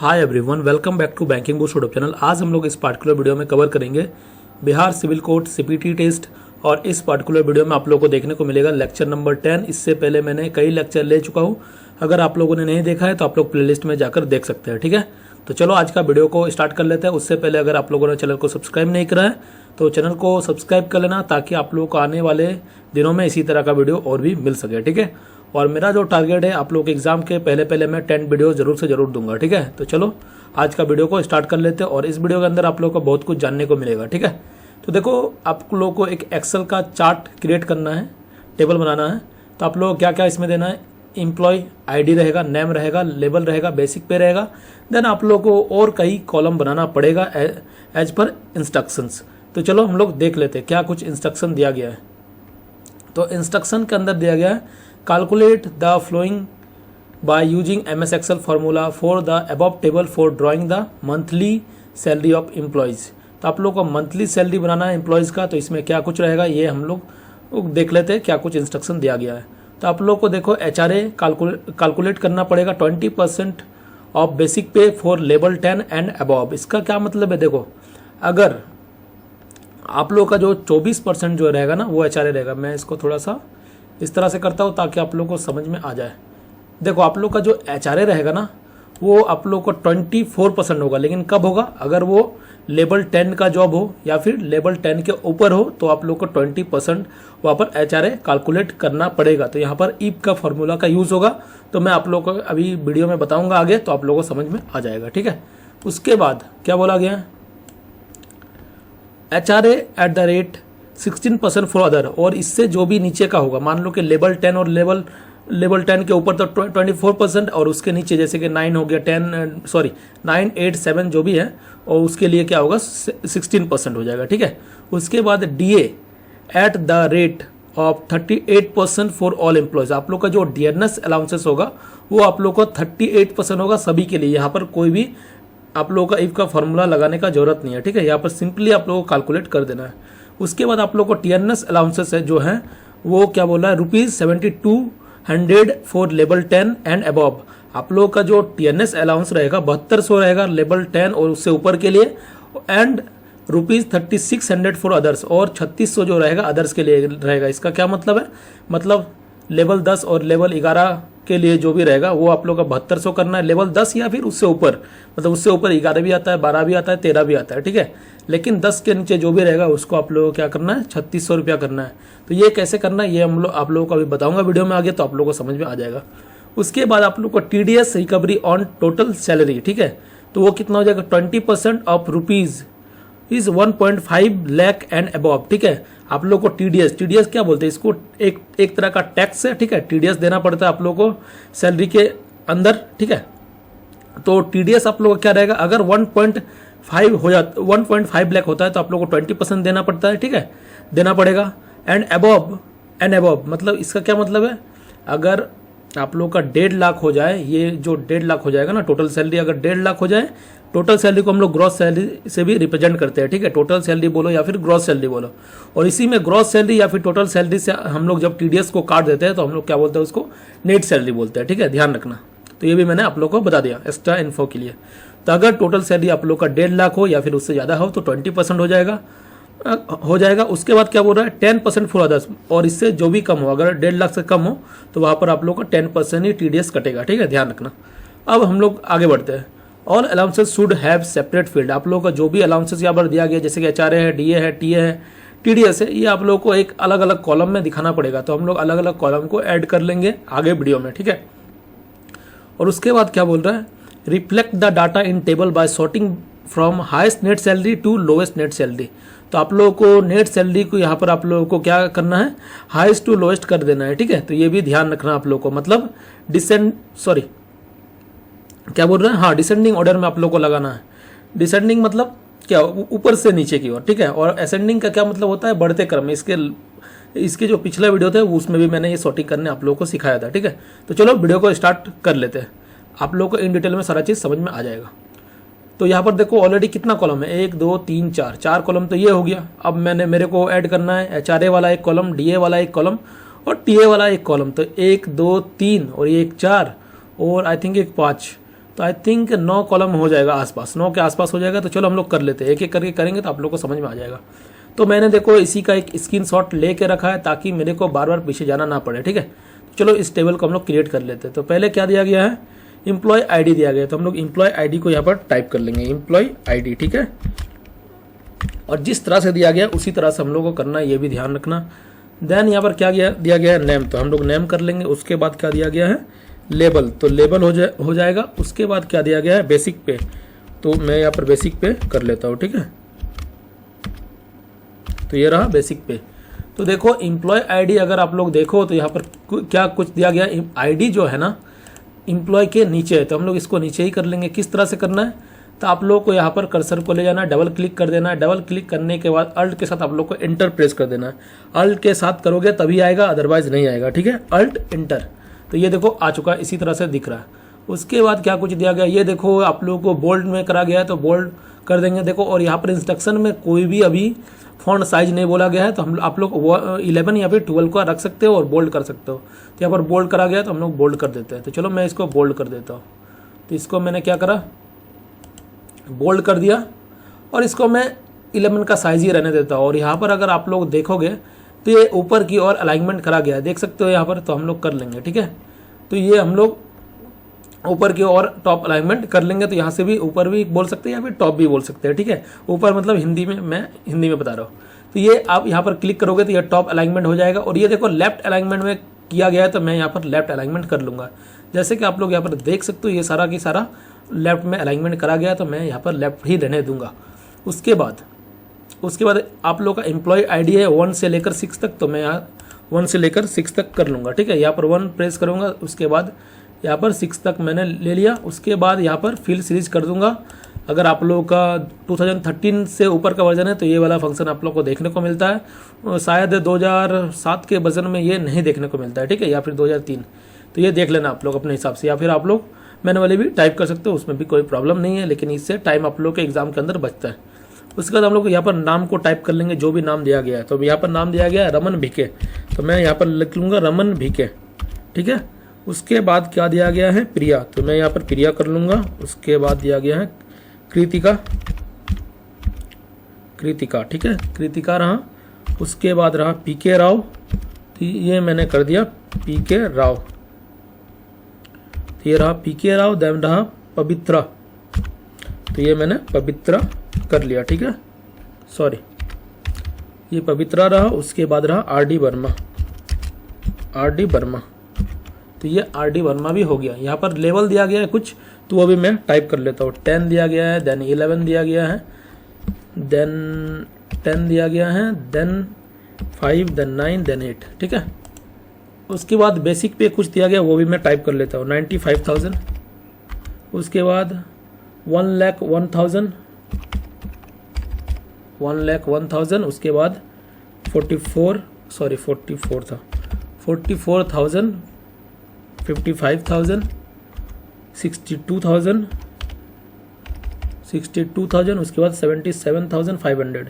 Hi everyone, welcome back to banking boost YouTube channel. आज हम लोग इस पार्टिकुलर वीडियो में कवर करेंगे Bihar civil court CPT test. और इस पार्टिकुलर वीडियो में आप लोगों को देखने को मिलेगा लेक्चर नंबर 10। इससे पहले मैंने कई लेक्चर ले चुका हूं। अगर आप लोगों ने नहीं देखा है तो आप लोग प्लेलिस्ट में जाकर देख सकते हैं, ठीक है। तो चलो आज का वीडियो को स्टार्ट कर लेते हैं। उससे पहले अगर आप लोगों ने चैनल को सब्सक्राइब नहीं करा है तो चैनल को सब्सक्राइब कर लेना, ताकि आप लोगों को आने वाले दिनों में इसी तरह का वीडियो और भी मिल सके, ठीक है। और मेरा जो टारगेट है, आप लोग एग्जाम के पहले मैं 10 वीडियो जरूर से जरूर दूंगा, ठीक है। तो चलो आज का वीडियो को स्टार्ट कर लेते हैं। और इस वीडियो के अंदर आप लोगों को बहुत कुछ जानने को मिलेगा, ठीक है। तो देखो, आप लोगों को एक एक्सेल का चार्ट क्रिएट करना है, टेबल बनाना है। तो आप लोग क्या क्या इसमें देना है, एम्प्लॉय आईडी रहेगा, नेम रहेगा, लेबल रहेगा, बेसिक पे रहेगा। देन आप लोगों को और कई कॉलम बनाना पड़ेगा एज पर इंस्ट्रक्शंस। तो चलो हम लोग देख लेते हैं क्या कुछ इंस्ट्रक्शन दिया गया है। तो इंस्ट्रक्शन के अंदर दिया गया है, calculate the flowing by using MS Excel formula for the above table for drawing the monthly salary of employees. तो आप लोग को मंथली सैलरी बनाना है एम्प्लॉयज़ का। तो इसमें क्या कुछ रहेगा ये हम लोग देख लेते हैं, क्या कुछ इंस्ट्रक्शन दिया गया है। तो आप लोग को देखो, HRA कैलकुलेट करना पड़ेगा 20% ऑफ बेसिक पे फॉर लेवल 10 एंड अबव। इसका क्या मतलब है, देखो अगर आप लोग का जो 24% जो रहेगा ना, वो HRA रहेगा। मैं इसको थोड़ा सा इस तरह से करता हूँ ताकि आप लोग को समझ में आ जाए। देखो, आप लोग का जो HRA रहेगा ना, वो आप लोग को 24% होगा। लेकिन कब होगा, अगर वो लेवल 10 का जॉब हो या फिर लेवल 10 के ऊपर हो, तो आप लोग को 20% वहाँ पर HRA कैलकुलेट करना पड़ेगा। तो यहाँ पर ईप का फॉर्मूला का यूज़ होगा। तो मैं आप लोग को अभी वीडियो में बताऊंगा आगे, तो आप लोगों को समझ में आ जाएगा, ठीक है। उसके बाद क्या बोला गया है, HRA at the rate 16% for other. और इससे जो भी नीचे का होगा, मान लो कि लेवल 10 और लेवल 10 के ऊपर तो 24%, और उसके नीचे जैसे कि 9 हो गया, 9, 8, 7 जो भी है, और उसके लिए क्या होगा 16% हो जाएगा, ठीक है। उसके बाद DA at the rate of 38% for all employees. आप लोग का जो डियरनेस अलाउंसेस होगा वो आप लोग को 38% होगा सभी के लिए। यहाँ पर कोई भी आप लोगों का इफ का फॉर्मूला लगाने का जरूरत नहीं है, ठीक है। यहाँ पर सिंपली आप लोगों को कैलकुलेट कर देना है। उसके बाद आप लोग को टीएनएस अलाउंसेस है जो है, वो क्या बोला है, ₹7200 फॉर लेवल 10 एंड अबव। आप लोगों का जो टीएनएस अलाउंस रहेगा 7200 रहेगा लेवल 10 और उससे ऊपर के लिए, एंड ₹3600 फॉर अदर्स, और 3600 जो रहेगा अदर्स के लिए रहेगा। इसका क्या मतलब है, मतलब लेवल 10 और लेवल 11 के लिए जो भी रहेगा वो आप लोग का 7200 करना है। लेवल 10 या फिर उससे ऊपर, मतलब उससे ऊपर 11 भी आता है, 12 भी आता है, 13 भी आता है, ठीक है। लेकिन 10 के नीचे जो भी रहेगा उसको आप लोगों को क्या करना है, 3600 रुपया करना है। तो ये कैसे करना है, ये आप लोगों को अभी बताऊंगा वीडियो में आगे, तो आप लोगों को समझ में आ जाएगा। उसके बाद आप लोग को TDS recovery on total salary, ठीक है। तो वो कितना हो जाएगा, 20% of rupees is 1.5 lakh and above, ठीक है। आप लोग को TDS क्या बोलते हैं, इसको एक तरह का टैक्स है, ठीक है। TDS देना पड़ता है आप लोग को सैलरी के अंदर, ठीक है। तो TDS आप लोग का क्या रहेगा, अगर 1.5 लाख होता है तो आप लोग को 20% देना पड़ता है, ठीक है, देना पड़ेगा। एंड अबव मतलब इसका क्या मतलब है, अगर आप लोग का 1.5 लाख हो जाए, ये जो 1.5 लाख हो जाएगा ना टोटल सैलरी, अगर 1.5 लाख हो जाए, टोटल सैलरी को हम लोग ग्रॉस सैलरी से भी रिप्रेजेंट करते हैं, ठीक है। टोटल सैलरी बोलो या फिर ग्रॉस सैलरी बोलो। और इसी में ग्रॉस सैलरी या फिर टोटल सैलरी से हम लोग जब TDS को काट देते हैं तो हम लोग क्या बोलते हैं, उसको नेट सैलरी बोलते हैं, ठीक है, ध्यान रखना। तो ये भी मैंने आप लोग को बता दिया एक्स्ट्रा इन्फो के लिए। तो अगर टोटल सैलरी आप लोग का 1.5 लाख हो या फिर उससे ज़्यादा हो तो 20% हो जाएगा। उसके बाद क्या बोल रहा है, 10% फॉर अदर्स, और इससे जो भी कम हो, अगर 1.5 लाख से कम हो तो वहाँ पर आप लोग का 10% ही TDS कटेगा, ठीक है, ध्यान रखना। अब हम लोग आगे बढ़ते हैं। All allowances should have separate field. आप लोगों का जो भी अलाउंसेस यहाँ पर दिया गया, जैसे कि HRA है, DA है, TA है, TDS है, ये आप लोगों को एक अलग अलग कॉलम में दिखाना पड़ेगा। तो हम लोग अलग अलग कॉलम को ऐड कर लेंगे आगे वीडियो में, ठीक है। और उसके बाद क्या बोल रहा है, reflect the data in table by sorting from highest net salary to lowest net salary. तो आप लोगों को नेट सैलरी को यहाँ पर आप लोगों को क्या करना है, हाईएस्ट टू लोएस्ट कर देना है, ठीक है। तो ये भी ध्यान रखना आप लोगों को, मतलब क्या बोल रहे हैं, हाँ, डिसेंडिंग ऑर्डर में आप लोगों को लगाना है। डिसेंडिंग मतलब क्या, ऊपर से नीचे की ओर, ठीक है। और असेंडिंग का क्या मतलब होता है, बढ़ते क्रम में। इसके जो पिछला वीडियो थे उसमें भी मैंने ये सॉर्टिंग करने आप लोगों को सिखाया था, ठीक है। तो चलो वीडियो को स्टार्ट कर लेते हैं, आप लोगों को इन डिटेल में सारा चीज़ समझ में आ जाएगा। तो यहाँ पर देखो ऑलरेडी कितना कॉलम है, 1 2 3 4 कॉलम तो ये हो गया। अब मेरे को ऐड करना है HRA वाला एक कॉलम, DA वाला एक कॉलम और TA वाला एक कॉलम। तो 1 2 3 और ये एक 4 और आई थिंक एक 5, तो आई थिंक 9 कॉलम हो जाएगा आसपास, 9 के आसपास हो जाएगा। तो चलो हम लोग कर लेते हैं, एक एक करके करेंगे तो आप लोग को समझ में आ जाएगा। तो मैंने देखो इसी का एक स्क्रीनशॉट लेके रखा है ताकि मेरे को बार बार पीछे जाना ना पड़े, ठीक है। चलो इस टेबल को हम लोग क्रिएट कर लेते हैं। तो पहले क्या दिया गया है, एम्प्लॉय आईडी दिया गया है, तो हम लोग एम्प्लॉय आईडी को यहाँ पर टाइप कर लेंगे, एम्प्लॉय आईडी, ठीक है। और जिस तरह से दिया गया उसी तरह से हम लोग को करना है, ये भी ध्यान रखना। देन यहाँ पर क्या दिया गया है, नेम, तो हम लोग नेम कर लेंगे। उसके बाद क्या दिया गया है, लेबल, तो लेबल हो जाएगा। उसके बाद क्या दिया गया है, बेसिक पे, तो मैं यहाँ पर बेसिक पे कर लेता हूँ, ठीक है। तो ये रहा बेसिक पे। तो देखो एम्प्लॉय आईडी अगर आप लोग देखो तो यहाँ पर क्या कुछ दिया गया, आईडी जो है ना एम्प्लॉय के नीचे है, तो हम लोग इसको नीचे ही कर लेंगे। किस तरह से करना है, तो आप लोग को यहाँ पर कर्सर को ले जाना है, डबल क्लिक कर देना है। डबल क्लिक करने के बाद अल्ट के साथ आप लोग को एंटर प्रेस कर देना है। अल्ट के साथ करोगे तभी आएगा, अदरवाइज नहीं आएगा, ठीक है। अल्ट एंटर, तो ये देखो आ चुका है, इसी तरह से दिख रहा है। उसके बाद क्या कुछ दिया गया, ये देखो आप लोगों को बोल्ड में करा गया है, तो बोल्ड कर देंगे। देखो और यहाँ पर इंस्ट्रक्शन में कोई भी अभी फॉन्ट साइज नहीं बोला गया है, तो हम आप लोग 11 या फिर 12 का रख सकते हो और बोल्ड कर सकते हो। तो यहाँ पर बोल्ड करा गया है तो हम लोग बोल्ड कर देते हैं। तो चलो मैं इसको बोल्ड कर देता हूँ। तो इसको मैंने क्या करा, बोल्ड कर दिया और इसको मैं 11 का साइज ही रहने देता हूँ। और यहाँ पर अगर आप लोग देखोगे तो ये ऊपर की ओर अलाइनमेंट करा गया है, देख सकते हो यहाँ पर, तो हम लोग कर लेंगे, ठीक है। तो ये हम लोग ऊपर की ओर टॉप अलाइनमेंट कर लेंगे। तो यहाँ से भी ऊपर भी बोल सकते हैं या फिर टॉप भी बोल सकते हैं, ठीक है। ऊपर मतलब हिंदी में, मैं हिंदी में बता रहा हूँ। तो ये आप यहाँ पर क्लिक करोगे तो ये टॉप अलाइनमेंट हो जाएगा। और ये देखो लेफ्ट अलाइनमेंट में किया गया है, तो मैं यहाँ पर लेफ्ट अलाइनमेंट कर लूँगा। जैसे कि आप लोग यहाँ पर देख सकते हो ये सारा की सारा लेफ्ट में अलाइनमेंट करा गया है, तो मैं यहाँ पर लेफ्ट ही रहने दूंगा। उसके बाद आप लोग का एम्प्लॉय आईडी है 1 से लेकर 6 तक, तो मैं यहाँ 1 से लेकर 6 तक कर लूँगा, ठीक है। यहाँ पर 1 प्रेस करूँगा, उसके बाद यहाँ पर 6 तक मैंने ले लिया। उसके बाद यहाँ पर फिल सीरीज कर दूंगा। अगर आप लोगों का 2013 से ऊपर का वर्जन है तो ये वाला फंक्शन आप लोग को देखने को मिलता है। शायद 2007 के वर्जन में ये नहीं देखने को मिलता है, ठीक है, या फिर 2003। तो ये देख लेना आप लोग अपने हिसाब से, या फिर आप लोग मैनुअली भी टाइप कर सकते हो, उसमें भी कोई प्रॉब्लम नहीं है। लेकिन इससे टाइम आप लोग के एग्जाम के अंदर बचता है। उसके बाद हम लोग यहाँ पर नाम को टाइप कर लेंगे, जो भी नाम दिया गया है। तो यहाँ पर नाम दिया गया है रमन भिके, तो मैं यहाँ पर लिख लूँगा रमन भिके, ठीक है। उसके बाद क्या दिया गया है, प्रिया, तो मैं यहाँ पर प्रिया कर लूँगा। उसके बाद दिया गया है कृतिका, ठीक है, कृतिका रहा। उसके बाद रहा पीके राव, तो ये मैंने कर दिया पीके राव, तो ये रहा पीके राव। देन रहा पवित्रा, तो ये मैंने पवित्रा कर लिया, ठीक है, सॉरी ये पवित्रा रहा। उसके बाद रहा आरडी वर्मा, तो ये आरडी वर्मा भी हो गया। यहाँ पर लेवल दिया गया है कुछ, तो अभी मैं टाइप कर लेता हूँ। 10 दिया गया है, देन 11 दिया गया है, देन 10 दिया गया है, देन 5, देन 9, देन 8, ठीक है। उसके बाद बेसिक पे कुछ दिया गया, वो भी मैं टाइप कर लेता हूँ, 95,000। उसके बाद 1,01,000, 1,01,000। उसके बाद 44 था, 44,000, 55,000, 62,000। उसके बाद 77,500,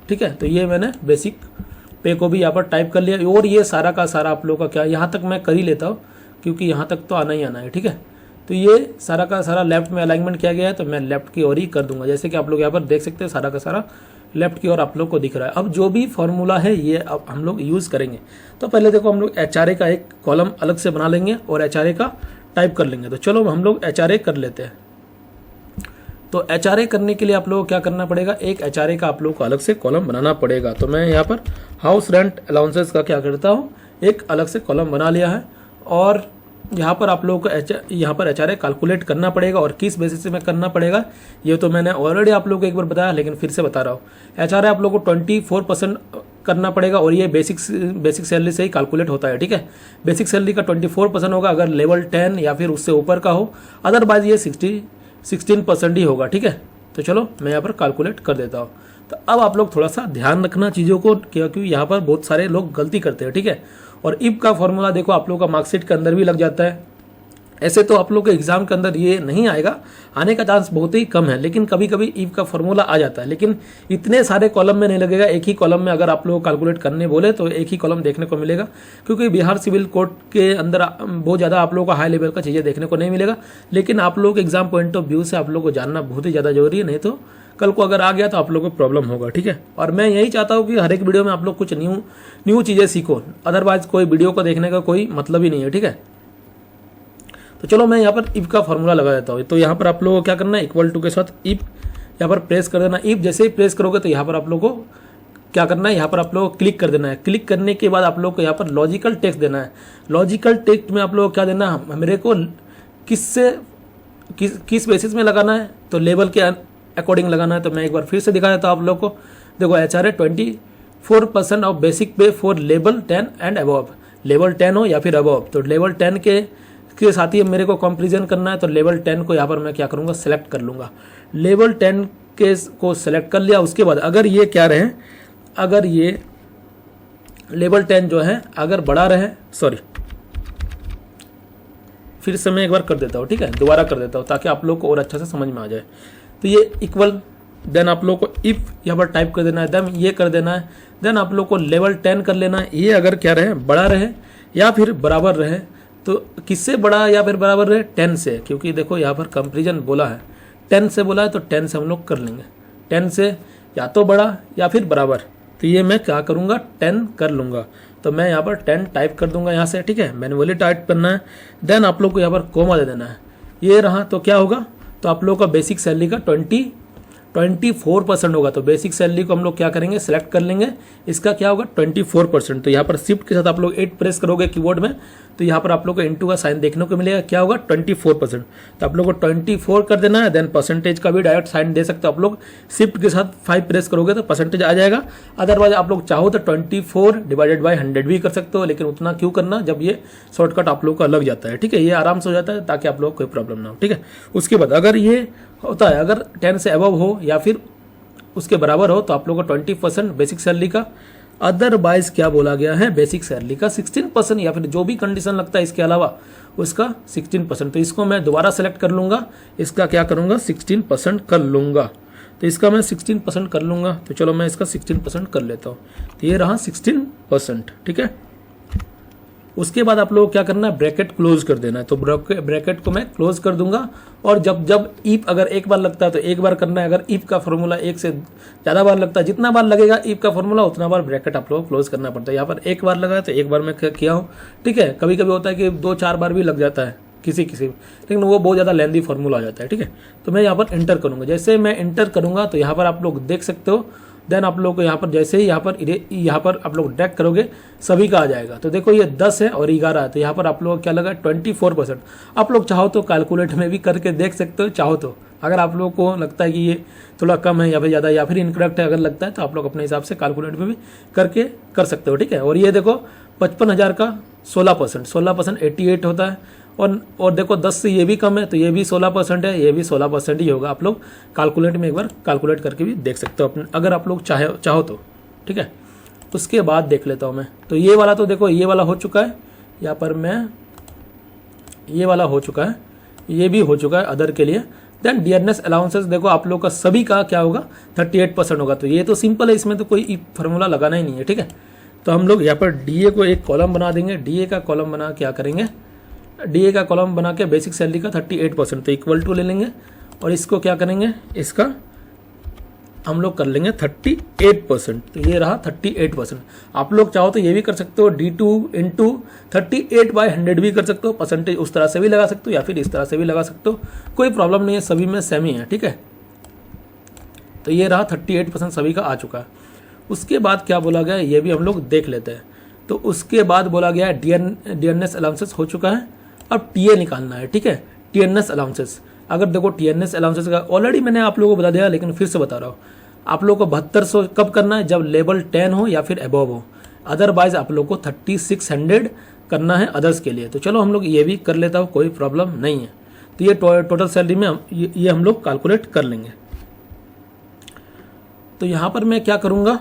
ठीक है। तो ये मैंने बेसिक पे को भी यहाँ पर टाइप कर लिया। और ये सारा का सारा आप लोग का क्या, यहाँ तक मैं कर ही लेता हूँ क्योंकि यहाँ तक तो आना ही आना है, ठीक है। तो ये सारा का सारा लेफ्ट में अलाइनमेंट किया गया है, तो मैं लेफ्ट की ओर ही कर दूंगा। जैसे कि आप लोग यहाँ पर देख सकते हैं सारा का सारा लेफ्ट की ओर आप लोग को दिख रहा है। अब जो भी फॉर्मूला है ये अब हम लोग यूज़ करेंगे। तो पहले देखो हम लोग HRA का एक कॉलम अलग से बना लेंगे और HRA का टाइप कर लेंगे। तो चलो हम लोग HRA कर लेते हैं। तो HRA करने के लिए आप लोगों को क्या करना पड़ेगा, एक HRA का आप लोगों को अलग से कॉलम बनाना पड़ेगा। तो मैं यहाँ पर हाउस रेंट अलाउंसेस का क्या करता हूँ, एक अलग से कॉलम बना लिया है। और यहाँ पर आप लोगों को यहाँ पर HRA कैलकुलेट करना पड़ेगा। और किस बेसिस से मैं करना पड़ेगा ये तो मैंने ऑलरेडी आप लोगों को एक बार बताया, लेकिन फिर से बता रहा हूँ। HRA आप लोगों को 24% करना पड़ेगा और ये बेसिक सैलरी से ही कैलकुलेट होता है, ठीक है। बेसिक सैलरी का 24% होगा अगर लेवल 10 या फिर उससे ऊपर का हो, अदरवाइज ये 16% ही होगा, ठीक है। तो चलो मैं यहाँ पर कैलकुलेट कर देता हूँ। तो अब आप लोग थोड़ा सा ध्यान रखना चीज़ों को, क्योंकि यहाँ पर बहुत सारे लोग गलती करते हैं, ठीक है। और इफ का फॉर्मूला देखो आप लोगों का मार्कशीट के अंदर भी लग जाता है, ऐसे तो आप लोग के एग्जाम के अंदर ये नहीं आएगा, आने का चांस बहुत ही कम है, लेकिन कभी कभी इफ का फॉर्मूला आ जाता है, लेकिन इतने सारे कॉलम में नहीं लगेगा। एक ही कॉलम में अगर आप लोग कैलकुलेट करने बोले तो एक ही कॉलम देखने को मिलेगा, क्योंकि बिहार सिविल कोड के अंदर बहुत ज़्यादा आप लोगों को हाई लेवल का चीज़ें देखने को नहीं मिलेगा। लेकिन आप लोग एग्जाम पॉइंट ऑफ व्यू से आप लोग को जानना बहुत ही ज़्यादा जरूरी है, नहीं तो कल को अगर आ गया तो आप लोग को प्रॉब्लम होगा। ठीक है, और मैं यही चाहता हूँ कि हर एक वीडियो में आप लोग कुछ न्यू चीज़ें सीखो, अदरवाइज कोई वीडियो को देखने का कोई मतलब ही नहीं है। ठीक है, तो चलो मैं यहाँ पर इफ का फॉर्मूला लगा देता हूँ। तो यहाँ पर आप लोगों को क्या करना है, इक्वल टू के साथ इफ यहाँ पर प्रेस कर देना। इफ जैसे ही प्रेस करोगे तो यहाँ पर आप लोगों को क्या करना है, यहाँ पर आप लोगों को क्लिक कर देना है। क्लिक करने के बाद आप लोग को यहाँ पर लॉजिकल टेक्स्ट देना है। लॉजिकल टेक्स्ट में आप लोग को क्या देना है, मेरे को किस बेसिस में लगाना है, तो लेवल के अकॉर्डिंग लगाना है। तो मैं एक बार फिर से दिखा देता हूँ आप लोग को। देखो HRA 24% ऑफ बेसिक पे for level 10 and above, level 10 हो या फिर अबव। तो लेवल 10 के साथ ही मेरे को कंपेरिजन करना है, तो लेवल 10 को यहाँ पर मैं क्या करूँगा, सेलेक्ट कर लूँगा। लेवल 10 को सेलेक्ट कर लिया। उसके बाद अगर ये क्या रहे, अगर ये लेवल 10 जो है अगर बड़ा रहे, सॉरी फिर से मैं एक बार कर देता हूँ, ठीक है, दोबारा कर देता हूँ ताकि आप लोग को और अच्छा से समझ में आ जाए। तो ये इक्वल, देन आप लोग को इफ यहाँ पर टाइप कर देना है, देन ये कर देना है, देन आप लोग को लेवल 10 कर लेना है। ये अगर क्या रहे, बड़ा रहे या फिर बराबर रहे, तो किससे बड़ा या फिर बराबर रहे, 10 से, क्योंकि देखो यहाँ पर कंपेरिजन बोला है, 10 से बोला है, तो 10 से हम लोग कर लेंगे। 10 से या तो बड़ा या फिर बराबर, तो ये मैं क्या करूँगा, 10 कर लूँगा। तो मैं यहाँ पर 10 टाइप कर दूंगा यहाँ से, ठीक है, मैन्युअली टाइप करना है। देन आप लोग को यहाँ पर कोमा दे देना है। ये रहा, तो क्या होगा, तो आप लोग का बेसिक सैलरी का 24% होगा। तो बेसिक सैलरी को हम लोग क्या करेंगे, सेलेक्ट कर लेंगे। इसका क्या होगा, 24%। तो यहाँ पर शिफ्ट के साथ आप लोग 8 प्रेस करोगे कीबोर्ड में, तो यहाँ पर आप लोग को इंटू का साइन देखने को मिलेगा। क्या होगा, 24%। तो आप लोग को 24 कर देना है। देन परसेंटेज का भी डायरेक्ट साइन दे सकते हो आप लोग। शिफ्ट के साथ 5 प्रेस करोगे तो परसेंटेज आ जाएगा। अदरवाइज आप लोग चाहो तो 24/100 भी कर सकते हो, लेकिन उतना क्यों करना जब ये शॉर्टकट आप लोग का लग जाता है। ठीक है, ये आराम से हो जाता है ताकि आप लोग कोई प्रॉब्लम ना हो। ठीक है, उसके बाद अगर ये होता है, अगर 10 से अबव हो या फिर उसके बराबर हो, तो आप लोग को 20% बेसिक सैलरी का, अदरवाइज क्या बोला गया है, बेसिक सैलरी का 16% या फिर जो भी कंडीशन लगता है इसके अलावा उसका 16%। तो इसको मैं दोबारा सेलेक्ट कर लूंगा, इसका क्या करूंगा, 16% कर लूंगा। तो इसका मैं 16% कर लूंगा। तो चलो मैं इसका 16% कर लेता हूँ। तो ये रहा 16%। ठीक है, उसके बाद आप लोगों को क्या करना है, ब्रैकेट क्लोज कर देना है। तो ब्रैकेट को मैं क्लोज कर दूंगा। और जब इफ अगर एक बार लगता है तो एक बार करना है। अगर इफ का फॉर्मूला एक से ज़्यादा बार लगता है, जितना बार लगेगा इफ का फॉर्मूला उतना बार ब्रैकेट आप लोगों को क्लोज करना पड़ता है। यहाँ पर एक बार लगा है तो एक बार मैं किया हूँ। ठीक है, कभी कभी होता है कि 2-4 बार भी लग जाता है किसी लेकिन वो बहुत ज़्यादा लेंदी फॉर्मूला आ जाता है। ठीक है, तो मैं यहाँ पर एंटर करूँगा। जैसे मैं एंटर करूँगा तो यहाँ पर आप लोग देख सकते हो। देन आप लोग को यहाँ पर जैसे ही यहाँ पर आप लोग ड्रैग करोगे सभी का आ जाएगा। तो देखो ये 10 है और 11 है, तो यहाँ पर आप लोग क्या लगा, 24%। आप लोग चाहो तो कैलकुलेट में भी करके देख सकते हो, चाहो तो। अगर आप लोग को लगता है कि ये थोड़ा कम है या फिर ज़्यादा या फिर इनकरेक्ट है अगर लगता है, तो आप लोग अपने हिसाब से कैलकुलेट में भी करके कर सकते हो। ठीक है, और ये देखो 55,000 का 16% 88 होता है। और देखो 10 से ये भी कम है, तो ये भी 16% है, ये भी 16% ही होगा। आप लोग कैलकुलेट में एक बार कैलकुलेट करके भी देख सकते हो अपने, अगर आप लोग चाहो तो। ठीक है, उसके बाद देख लेता हूँ मैं। तो ये वाला तो देखो ये वाला हो चुका है, यहाँ पर मैं ये वाला हो चुका है, ये भी हो चुका है अदर के लिए। देन डियरनेस अलाउंसेस देखो आप लोग का सभी का क्या होगा, 38% होगा। तो ये तो सिंपल है, इसमें तो कोई फार्मूला लगाना ही नहीं है। ठीक है, तो हम लोग यहाँ पर DA को एक कॉलम बना देंगे। DA का कॉलम बना क्या करेंगे, DA का कॉलम बना के बेसिक सैलरी का 38%, तो इक्वल टू ले लेंगे। और इसको क्या करेंगे, इसका हम लोग कर लेंगे 38%। तो ये रहा 38%। आप लोग चाहो तो ये भी कर सकते हो, D2 इंटू 38/100 भी कर सकते हो। परसेंटेज उस तरह से भी लगा सकते हो या फिर इस तरह से भी लगा सकते हो, कोई प्रॉब्लम नहीं है, सभी में सेम ही है। ठीक है, तो ये रहा 38% सभी का आ चुका है। उसके बाद क्या बोला गया ये भी हम लोग देख लेते हैं। तो उसके बाद बोला गया डियरनेस अलाउंसेस हो चुका है, अब टीए निकालना है। ठीक है, टीएनएस अलाउंसेस, अगर देखो टीएनएस अलाउंसेस का ऑलरेडी मैंने आप लोगों को बता दिया, लेकिन फिर से बता रहा हूँ। आप लोगों को 7200 कब करना है, जब लेवल 10 हो या फिर अबव हो। अदरवाइज आप लोग को 3600 करना है अदर्स के लिए। तो चलो हम लोग ये भी कर लेता हूँ, कोई प्रॉब्लम नहीं है। तो ये टोटल सैलरी में ये हम लोग कैलकुलेट कर लेंगे। तो यहाँ पर मैं क्या करूँगा,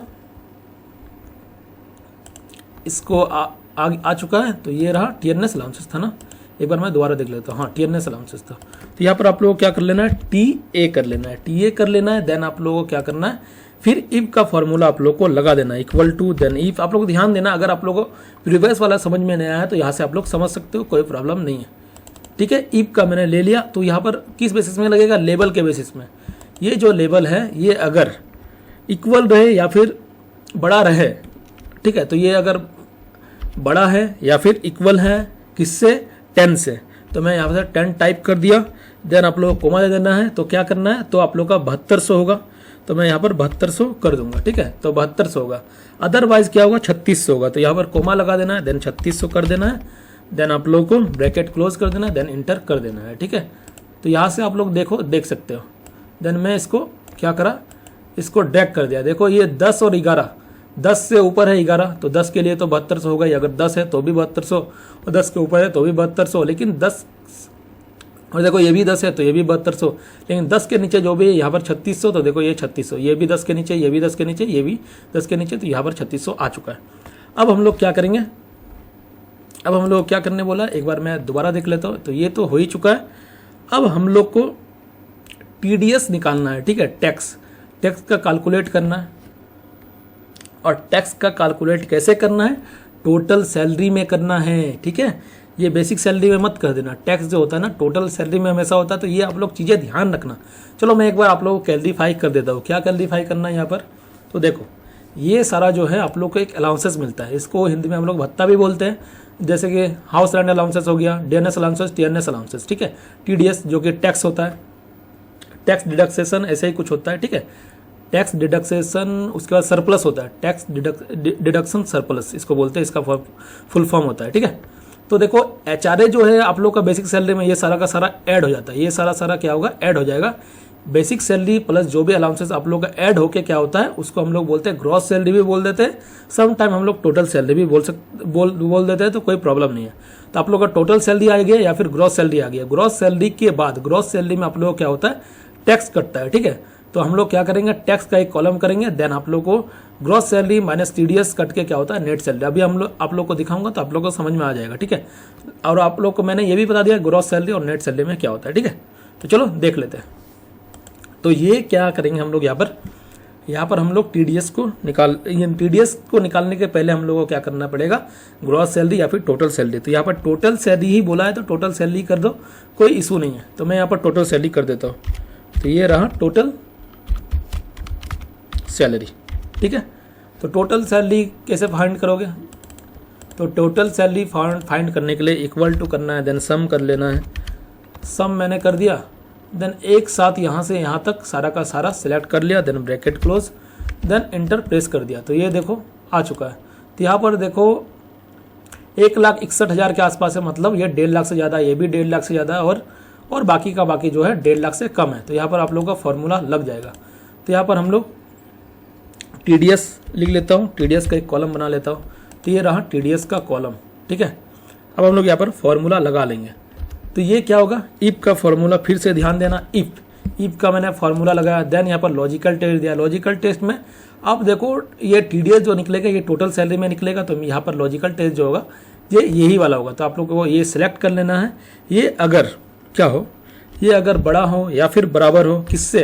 इसको आ चुका है। तो ये रहा टीएनएस अलाउंसेस था ना, एक बार मैं दोबारा देख लेता हूँ। हाँ, टीएनएस अलाउंसेस था। तो यहाँ पर आप लोगों को क्या कर लेना है, टीए कर लेना है, टीए कर लेना है। देन आप लोगों को क्या करना है, फिर इफ का फॉर्मूला आप लोग को लगा देना है, इक्वल टू देन इफ। आप लोग ध्यान देना, अगर आप लोगों को प्रीवियस वाला समझ में नहीं आया है तो यहाँ से आप लोग समझ सकते हो, कोई प्रॉब्लम नहीं है, ठीक है। इफ का मैंने ले लिया, तो यहाँ पर किस बेसिस में लगेगा, लेवल के बेसिस में। ये जो लेवल है ये अगर इक्वल रहे या फिर बड़ा रहे, ठीक है, तो ये अगर बड़ा है या फिर इक्वल है किससे, 10 से, तो मैं यहाँ से 10 टाइप कर दिया। देन आप लोगों को कोमा दे देना है, तो क्या करना है, तो आप लोग का 7200 होगा, तो मैं यहाँ पर 7200 कर दूंगा, ठीक है, तो 7200 होगा। अदरवाइज क्या होगा, 3600 होगा, तो यहाँ पर कोमा लगा देना है, देन 3600 कर देना है। देन आप लोग को ब्रैकेट क्लोज कर देना है, देन इंटर कर देना है, ठीक है। तो यहाँ से आप लोग देख सकते हो। देन मैं इसको क्या करा, इसको ड्रैग कर दिया। देखो ये 10 और 11, 10 से ऊपर है 11, तो 10 के लिए तो 7200 होगा ही। अगर 10 है तो भी 7200, और 10 के ऊपर है तो भी 7200। लेकिन 10, और देखो ये भी 10 है तो ये भी 7200। लेकिन 10 के नीचे जो भी है यहाँ पर 3600, तो देखो ये 3600, ये भी 10 के नीचे, ये भी 10 के नीचे, ये भी 10 के नीचे, तो यहाँ पर 3600 आ चुका है। अब हम लोग क्या करेंगे, अब हम लोग क्या करने बोला, एक बार मैं दोबारा देख लेता हूँ। तो ये तो हो ही चुका है। अब हम लोग को टीडीएस निकालना है, ठीक है, टैक्स का कैलकुलेट करना है। और टैक्स का कैलकुलेट कैसे करना है, टोटल सैलरी में करना है, ठीक है। ये बेसिक सैलरी में मत कर देना, टैक्स जो होता है ना टोटल सैलरी में हमेशा होता है। तो ये आप लोग चीज़ें ध्यान रखना। चलो मैं एक बार आप लोगों को कैलरीफाई कर देता हूँ, क्या कैलरीफाई करना है यहाँ पर। तो देखो ये सारा जो है आप लोग को एक अलाउंसेस मिलता है, इसको हिंदी में हम लोग भत्ता भी बोलते हैं, जैसे कि हाउस रेंट अलाउंसेस हो गया, डीएनएस अलाउंसेस, टीएनएस अलाउंसेस, ठीक है। टीडीएस जो कि टैक्स होता है, टैक्स डिडक्सेशन ऐसे ही कुछ होता है, ठीक है। टैक्स डिडक्सेशन, उसके बाद सरप्लस होता है, टैक्स डिडक्शन सरप्लस इसको बोलते हैं, इसका फुल फॉर्म होता है, ठीक है। तो देखो एचआरए जो है आप लोग का बेसिक सैलरी में ये सारा का सारा ऐड हो जाता है, ये सारा क्या होगा, ऐड हो जाएगा। बेसिक सैलरी प्लस जो भी अलाउंसेस आप लोग का ऐड होके क्या होता है, उसको हम लोग बोलते हैं ग्रॉस सैलरी भी बोल देते हैं, सम टाइम हम लोग टोटल सैलरी भी बोल देते हैं, तो कोई प्रॉब्लम नहीं है। तो आप लोग का टोटल सैलरी आ गया या फिर ग्रॉस सैलरी आ गया। ग्रॉस सैलरी के बाद ग्रॉस सैलरी में आप लोग क्या होता है, टैक्स कटता है, ठीक है। तो हम लोग क्या करेंगे, टैक्स का एक कॉलम करेंगे। देन आप लोग को gross salary minus TDS cut के क्या होता है, नेट सैलरी। अभी आप लोग को दिखाऊंगा तो आप लोग को समझ में आ जाएगा, ठीक है। और आप लोग को मैंने ये भी बता दिया ग्रॉस सैलरी और नेट सैलरी में क्या होता है, ठीक है। तो चलो देख लेते हैं। तो ये क्या करेंगे हम लोग, यहाँ पर हम लोग टीडीएस को निकालने के पहले हम लोगों को क्या करना पड़ेगा, ग्रॉस सैलरी या फिर टोटल सैलरी। तो यहाँ पर टोटल सैलरी ही बोला है तो टोटल सैलरी कर दो, कोई इशू नहीं है। तो मैं यहाँ पर टोटल सैलरी कर देता हूँ। तो ये रहा टोटल सैलरी, ठीक है। तो टोटल सैलरी कैसे फाइंड करोगे, तो टोटल सैलरी फाइंड करने के लिए इक्वल टू करना है, देन सम कर लेना है। सम मैंने कर दिया, देन एक साथ यहाँ से यहाँ तक सारा का सारा सिलेक्ट कर लिया, then bracket close, then enter press कर दिया। तो ये देखो आ चुका है। तो यहाँ पर देखो 1,61,000 के आसपास है, मतलब ये 1.5 लाख से ज़्यादा, ये भी 1.5 लाख से ज़्यादा है, और बाकी का बाकी जो है 1.5 लाख से कम है। तो यहाँ पर आप लोगों का फॉर्मूला लग जाएगा। तो यहाँ पर हम लोग टीडीएस लिख लेता हूँ, टीडीएस का एक कॉलम बना लेता हूँ। तो ये रहा टीडीएस का कॉलम, ठीक है। अब हम लोग यहाँ पर फॉर्मूला लगा लेंगे। तो ये क्या होगा, इफ का फॉर्मूला, फिर से ध्यान देना, इफ का मैंने फॉर्मूला लगाया। देन यहाँ पर लॉजिकल टेस्ट दिया। लॉजिकल टेस्ट में अब देखो ये टीडीएस जो निकलेगा ये टोटल सैलरी में निकलेगा, तो यहाँ पर लॉजिकल टेस्ट जो होगा ये यही वाला होगा। तो आप लोग को ये सिलेक्ट कर लेना है। ये अगर क्या हो, ये अगर बड़ा हो या फिर बराबर हो किससे,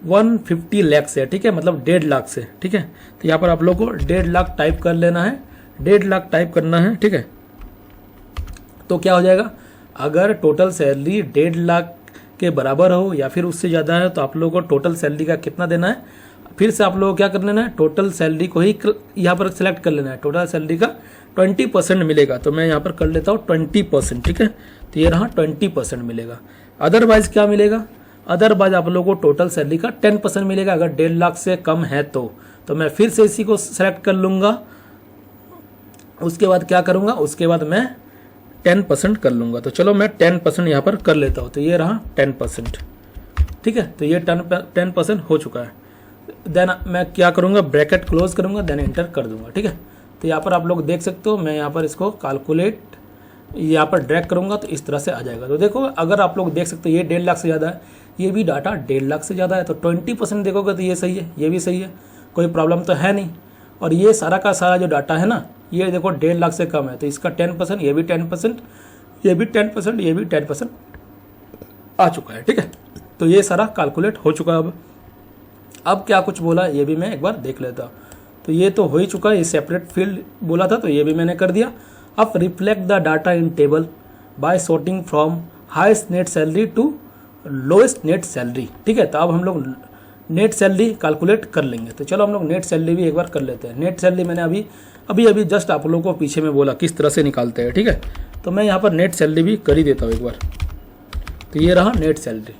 150 लाख से, ठीक है, मतलब 1.5 लाख से, ठीक है। तो यहाँ पर आप लोग को 1.5 लाख टाइप कर लेना है, 1.5 लाख टाइप करना है, ठीक है। तो क्या हो जाएगा, अगर टोटल सैलरी 1.5 लाख के बराबर हो या फिर उससे ज़्यादा है तो आप लोगों को टोटल सैलरी का कितना देना है, फिर से आप लोगों को क्या कर लेना है, टोटल सैलरी को ही यहाँ पर सिलेक्ट कर लेना है। टोटल सैलरी का 20% मिलेगा, तो मैं यहाँ पर कर लेता हूँ 20%, ठीक है। तो ये रहा 20% मिलेगा। अदरवाइज क्या मिलेगा, अदरवाइज आप लोगों को टोटल सैलरी का 10% मिलेगा, अगर 1.5 लाख से कम है तो मैं फिर से इसी को सेलेक्ट कर लूँगा। उसके बाद क्या करूँगा, उसके बाद मैं 10% कर लूँगा। तो चलो मैं 10% यहाँ पर कर लेता हूँ। तो ये रहा 10%, ठीक है। तो ये 10% हो चुका है। देन मैं क्या करूँगा, ब्रैकेट क्लोज करूँगा, देन एंटर कर दूँगा, ठीक है। तो यहाँ पर आप लोग देख सकते हो, मैं यहाँ पर इसको कैलकुलेट यहाँ पर ड्रैग करूँगा तो इस तरह से आ जाएगा। तो देखो अगर आप लोग देख सकते हो ये 1.5 लाख से ज़्यादा है, ये भी डाटा 1.5 लाख से ज़्यादा है, तो 20% देखोगे तो ये सही है, ये भी सही है, कोई प्रॉब्लम तो है नहीं। और ये सारा का सारा जो डाटा है ना, ये देखो 1.5 लाख से कम है, तो इसका 10%, ये भी 10%, ये भी 10%, ये भी 10% आ चुका है। ठीक है, तो ये सारा कैलकुलेट हो चुका है। अब क्या कुछ बोला ये भी मैं एक बार देख लेता हूँ। तो ये तो हो ही चुका है, ये सेपरेट फील्ड बोला था तो ये भी मैंने कर दिया। अब reflect the data in table by sorting from highest net salary to lowest net salary. ठीक है, तो अब हम लोग नेट सैलरी कैलकुलेट कर लेंगे। तो चलो हम लोग नेट सैलरी भी एक बार कर लेते हैं। नेट सैलरी मैंने अभी जस्ट आप लोगों को पीछे में बोला किस तरह से निकालते हैं। ठीक है, तो मैं यहाँ पर नेट सैलरी भी कर ही देता हूँ एक बार। तो ये रहा नेट सैलरी।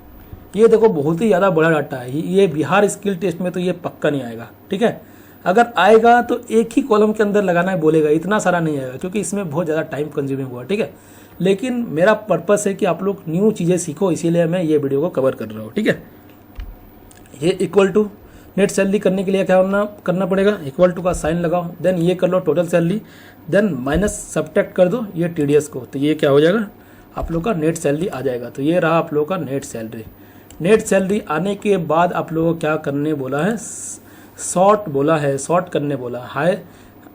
ये देखो बहुत ही ज़्यादा बड़ा डाटा है, ये बिहार स्किल टेस्ट में तो ये पक्का नहीं आएगा। ठीक है, अगर आएगा तो एक ही कॉलम के अंदर लगाना है बोलेगा, इतना सारा नहीं आएगा क्योंकि इसमें बहुत ज़्यादा टाइम कंज्यूमिंग हुआ। ठीक है, लेकिन मेरा पर्पस है कि आप लोग न्यू चीज़ें सीखो, इसीलिए मैं ये वीडियो को कवर कर रहा हूँ। ठीक है, ये इक्वल टू नेट सैलरी करने के लिए क्या करना पड़ेगा, इक्वल टू का साइन लगाओ, देन ये कर लो total salary, then minus subtract कर दो ये टीडीएस को। तो ये क्या हो जाएगा, आप लोग का नेट सैलरी आ जाएगा। तो ये रहा आप लोगों का नेट सैलरी। नेट सैलरी आने के बाद आप लोगों को क्या करने बोला है, सॉर्ट बोला है, सॉर्ट करने बोला है।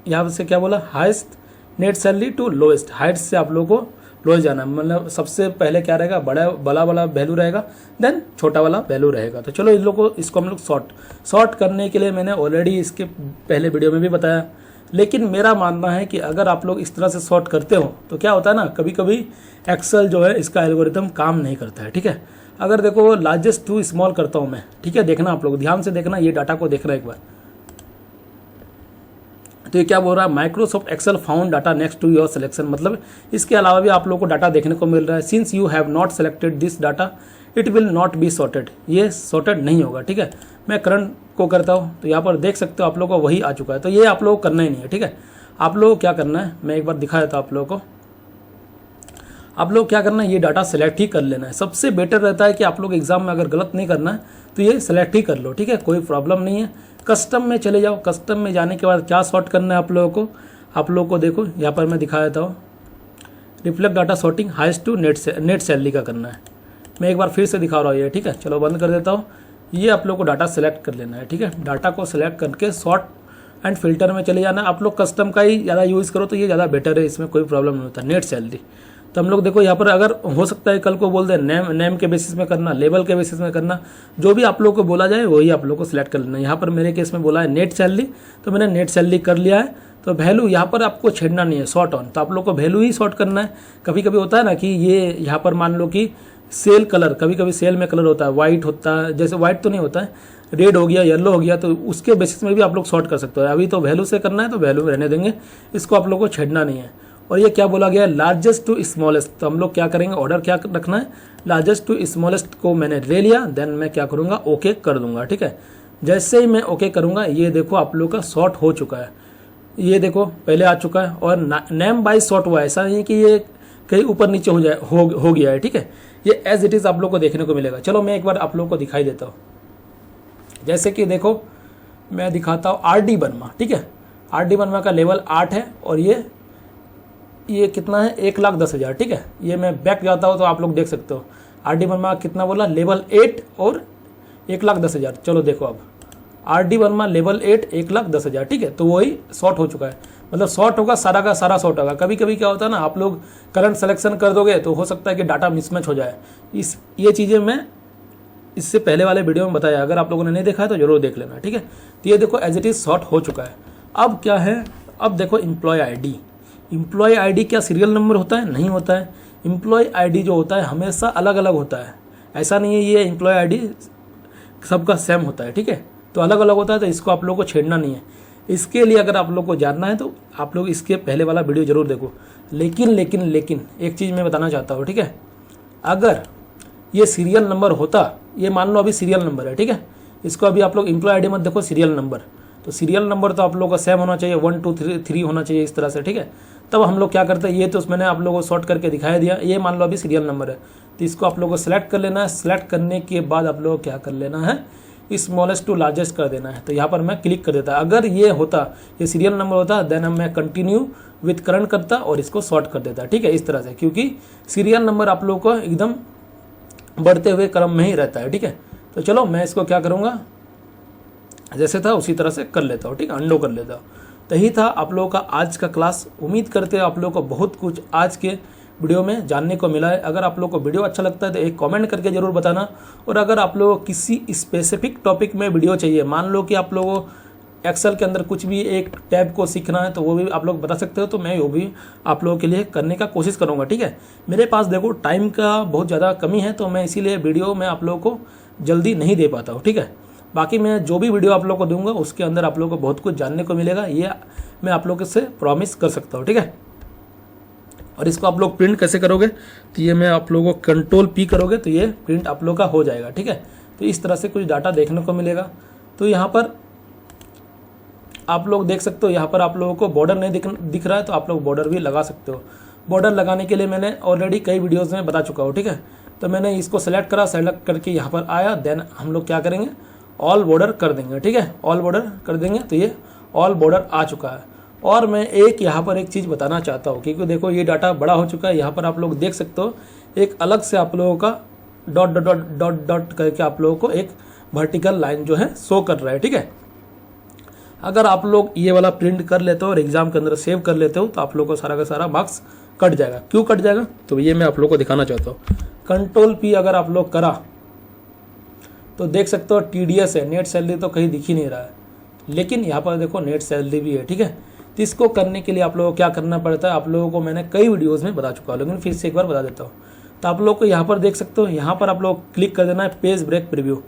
यहाँ से क्या बोला, highest net salary to lowest, height से आप लोगों को लोएस्ट जाना, मतलब सबसे पहले क्या रहेगा, बड़ा वाला वैल्यू रहेगा, देन छोटा वाला वैल्यू रहेगा। तो चलो इसको हम लोग सॉर्ट करने के लिए मैंने ऑलरेडी इसके पहले वीडियो में भी बताया। लेकिन मेरा मानना है कि अगर आप लोग इस तरह से सॉर्ट करते हो तो क्या होता है ना, कभी कभी एक्सेल जो है इसका एल्गोरिथम काम नहीं करता है। ठीक है, अगर देखो लार्जेस्ट टू स्मॉल करता हूं मैं, ठीक है, देखना आप लोग ध्यान से देखना, ये डाटा को देखना एक बार। तो ये क्या बोल रहा है, Microsoft Excel found data next to your selection, मतलब इसके अलावा भी आप लोगों को डाटा देखने को मिल रहा है। Since you have not selected this data it will not be sorted, ये सॉर्टेड नहीं होगा। ठीक है, मैं करंट को करता हूँ तो यहाँ पर देख सकते हो आप लोगों को वही आ चुका है। तो ये आप लोगों को करना ही नहीं है। ठीक है, आप लोग क्या करना है, मैं एक बार दिखा देता हूँ आप लोगों को। आप लोग क्या करना है, ये डाटा सेलेक्ट ही कर लेना है। सबसे बेटर रहता है कि आप लोग एग्जाम में अगर गलत नहीं करना है तो ये सेलेक्ट ही कर लो। ठीक है, कोई प्रॉब्लम नहीं है। कस्टम में चले जाओ, कस्टम में जाने के बाद क्या सॉर्ट करना है आप लोगों को देखो यहाँ पर मैं दिखा देता हूँ। Reflect data sorting highest to net salary का करना है। मैं एक बार फिर से दिखा रहा हूँ ये। ठीक है, चलो बंद कर देता हूँ। ये आप लोग को डाटा सेलेक्ट कर लेना है। ठीक है, डाटा को सेलेक्ट करके सॉर्ट एंड फिल्टर में चले जाना। आप लोग कस्टम का ही ज़्यादा यूज़ करो तो ये ज़्यादा बेटर है, इसमें कोई प्रॉब्लम नहीं होता। नेट सैलरी तो हम लोग देखो यहाँ पर, अगर हो सकता है कल को बोल दे नेम के बेसिस में करना, लेवल के बेसिस में करना, जो भी आप लोग को बोला जाए वही आप लोग को सिलेक्ट कर लेना। यहाँ पर मेरे केस में बोला है नेट सैलरी, तो मैंने नेट सैलरी कर लिया है। तो वैल्यू यहाँ पर आपको छेड़ना नहीं है, सॉर्ट ऑन, तो आप लोग को वैल्यू ही सॉर्ट करना है। कभी कभी होता है ना कि ये यहाँ पर मान लो कि सेल कलर, कभी कभी सेल में कलर होता है, वाइट होता है, जैसे वाइट तो नहीं होता है, रेड हो गया, येलो हो गया, तो उसके बेसिस में भी आप लोग सॉर्ट कर सकते हो। अभी तो वैल्यू से करना है तो वैल्यू में रहने देंगे, इसको आप लोग को छेड़ना नहीं है। और ये क्या बोला गया है, लार्जेस्ट टू स्मॉलेस्ट, तो हम लोग क्या करेंगे, ऑर्डर क्या रखना है, लार्जेस्ट टू स्मॉलेस्ट को मैंने ले लिया, देन मैं क्या करूँगा, ओके कर दूंगा। ठीक है, जैसे ही मैं ओके करूँगा ये देखो आप लोग का सॉर्ट हो चुका है। ये देखो पहले आ चुका है और नेम बाय सॉर्ट हुआ है, ऐसा नहीं है कि ये कहीं ऊपर नीचे हो गया है। ठीक है, ये एज इट इज़ आप लोग को देखने को मिलेगा। चलो मैं एक बार आप लोग को दिखाई देता हूँ। जैसे कि देखो मैं दिखाता हूँ आरडी वर्मा। ठीक है, आरडी वर्मा का लेवल 8 है और ये कितना है, 1,10,000। ठीक है, ये मैं बैक जाता हूँ तो आप लोग देख सकते हो आरडी वर्मा कितना बोला, लेवल 8 और 1,10,000। चलो देखो अब आरडी वर्मा लेवल 8 1,10,000। ठीक है, तो वही शॉर्ट हो चुका है, मतलब शॉर्ट होगा, सारा का सारा शॉर्ट होगा। कभी कभी क्या होता है ना, आप लोग करंट सिलेक्शन कर दोगे तो हो सकता है कि डाटा मिसमैच हो जाए। ये चीज़ें मैं इससे पहले वाले वीडियो में बताया, अगर आप लोगों ने नहीं देखा है तो जरूर देख लेना। ठीक है, तो ये देखो एज इट इज शॉर्ट हो चुका है। अब क्या है, अब देखो एम्प्लॉय आईडी। एम्प्लॉय आईडी क्या सीरियल नंबर होता है, नहीं होता है। एम्प्लॉय आईडी जो होता है हमेशा अलग अलग होता है, ऐसा नहीं है ये एम्प्लॉय आईडी सबका सेम होता है। ठीक है, तो अलग अलग होता है, तो इसको आप लोग को छेड़ना नहीं है। इसके लिए अगर आप लोग को जानना है तो आप लोग इसके पहले वाला वीडियो जरूर देखो। लेकिन एक चीज़ मैं बताना चाहता हूँ। ठीक है, अगर ये सीरियल नंबर होता, ये मान लो अभी सीरियल नंबर है, ठीक है, इसको अभी आप लोग एम्प्लॉय आईडी मत देखो, सीरियल नंबर, तो सीरियल नंबर तो आप लोगों का सेम होना चाहिए, 1 2 3 होना चाहिए इस तरह से। ठीक है, तब हम लोग क्या करते हैं, ये तो मैंने आप लोगों को शॉर्ट करके दिखाई दिया। ये मान लो अभी सीरियल नंबर है, तो इसको आप लोगों को सिलेक्ट कर लेना है। सिलेक्ट करने के बाद आप लोगों को क्या कर लेना है, स्मॉलेस्ट टू लार्जेस्ट कर देना है। तो यहाँ पर मैं क्लिक कर देता। अगर ये होता, ये सीरियल नंबर होता, देन मैं कंटिन्यू विथ करंट करता और इसको शॉर्ट कर देता। ठीक है, इस तरह से, क्योंकि सीरियल नंबर आप लोगों को एकदम बढ़ते हुए क्रम में ही रहता है। ठीक है, तो चलो मैं इसको क्या करूँगा, जैसे था उसी तरह से कर लेता हूँ। ठीक है, अंडो कर लेता हूँ। तो यही था आप लोगों का आज का क्लास। उम्मीद करते हैं आप लोगों को बहुत कुछ आज के वीडियो में जानने को मिला है। अगर आप लोग को वीडियो अच्छा लगता है तो एक कमेंट करके ज़रूर बताना। और अगर आप लोगों को किसी स्पेसिफिक टॉपिक में वीडियो चाहिए, मान लो कि आप लोगों को एक्सेल के अंदर कुछ भी एक टैब को सीखना है तो वो भी आप लोग बता सकते हो, तो मैं वो भी आप लोगों के लिए करने का कोशिश करूँगा। ठीक है, मेरे पास देखो टाइम का बहुत ज़्यादा कमी है, तो मैं इसीलिए वीडियो में आप लोगों को जल्दी नहीं दे पाता हूँ। ठीक है, बाकी मैं जो भी वीडियो आप लोगों को दूंगा उसके अंदर आप लोगों को बहुत कुछ जानने को मिलेगा, ये मैं आप लोगों से प्रॉमिस कर सकता हूँ। ठीक है, और इसको आप लोग प्रिंट कैसे करोगे, तो ये मैं आप लोगों को कंट्रोल P करोगे तो ये प्रिंट आप लोग का हो जाएगा। ठीक है, तो इस तरह से कुछ डाटा देखने को मिलेगा। तो यहाँ पर आप लोग देख सकते हो, यहाँ पर आप लोगों को बॉर्डर नहीं दिख रहा है तो आप लोग बॉर्डर भी लगा सकते हो। बॉर्डर लगाने के लिए मैंने ऑलरेडी कई वीडियोस में बता चुका हूँ। ठीक है, तो मैंने इसको सेलेक्ट करा, सेलेक्ट करके यहाँ पर आया, देन हम लोग क्या करेंगे, ऑल बॉर्डर कर देंगे। ठीक है, ऑल बॉर्डर कर देंगे तो ये ऑल बॉर्डर आ चुका है। और मैं एक यहाँ पर एक चीज़ बताना चाहता हूँ, क्योंकि देखो ये डाटा बड़ा हो चुका है। यहाँ पर आप लोग देख सकते हो एक अलग से आप लोगों का dot dot dot dot dot करके आप लोगों को एक वर्टिकल लाइन जो है शो कर रहा है। ठीक है, अगर आप लोग ये वाला प्रिंट कर लेते हो और एग्जाम के अंदर सेव कर लेते हो तो आप लोग को सारा का सारा मार्क्स कट जाएगा। क्यों कट जाएगा, तो ये मैं आप लोग को दिखाना चाहता हूँ। कंट्रोल P अगर आप लोग करा तो देख सकते हो TDS है, नेट सैलरी तो कहीं दिख ही नहीं रहा है, लेकिन यहाँ पर देखो नेट सैलरी भी है। ठीक है, तो इसको करने के लिए आप लोगों को क्या करना पड़ता है, आप लोगों को मैंने कई वीडियोस में बता चुका हूँ, लेकिन फिर से एक बार बता देता हूँ। तो आप लोग को यहाँ पर देख सकते हो, यहाँ पर आप लोग क्लिक कर देना है पेज ब्रेक प्रीव्यू।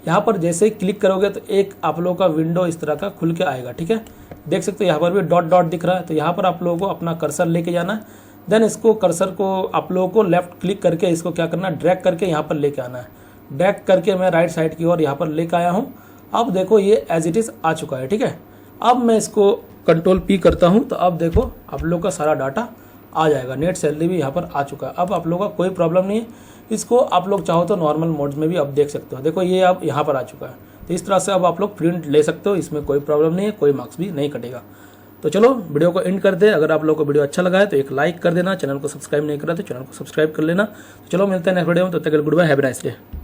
यहाँ पर जैसे ही क्लिक करोगे तो एक आप लोगों का विंडो इस तरह का खुल के आएगा। ठीक है, देख सकते हो यहाँ पर भी डॉट डॉट दिख रहा है, तो यहाँ पर आप लोगों को अपना कर्सर लेके जाना है। देन इसको कर्सर को आप लोगों को लेफ्ट क्लिक करके इसको क्या करना है, ड्रैग करके यहाँ पर लेके आना है। ड्रैग करके मैं राइट साइड की ओर यहाँ पर लेके आया हूँ। अब देखो ये एज इट इज़ आ चुका है। ठीक है, अब मैं इसको कंट्रोल P करता हूँ तो अब देखो आप लोग का सारा डाटा आ जाएगा। नेट सैलरी भी यहाँ पर आ चुका है। अब आप लोगों का कोई प्रॉब्लम नहीं है, इसको आप लोग चाहो तो नॉर्मल मोड में भी अब देख सकते हो। देखो ये अब यहाँ पर आ चुका है, तो इस तरह से अब आप लोग प्रिंट ले सकते हो, इसमें कोई प्रॉब्लम नहीं है, कोई मार्क्स भी नहीं कटेगा। तो चलो वीडियो को एंड कर दे। अगर आप लोग को वीडियो अच्छा लगा है तो एक लाइक कर देना, चैनल को सब्सक्राइब नहीं करा तो चैनल को सब्सक्राइब कर लेना। तो चलो मिलते हैं नेक्स्ट वीडियो में, तब तक good bye, have a nice day.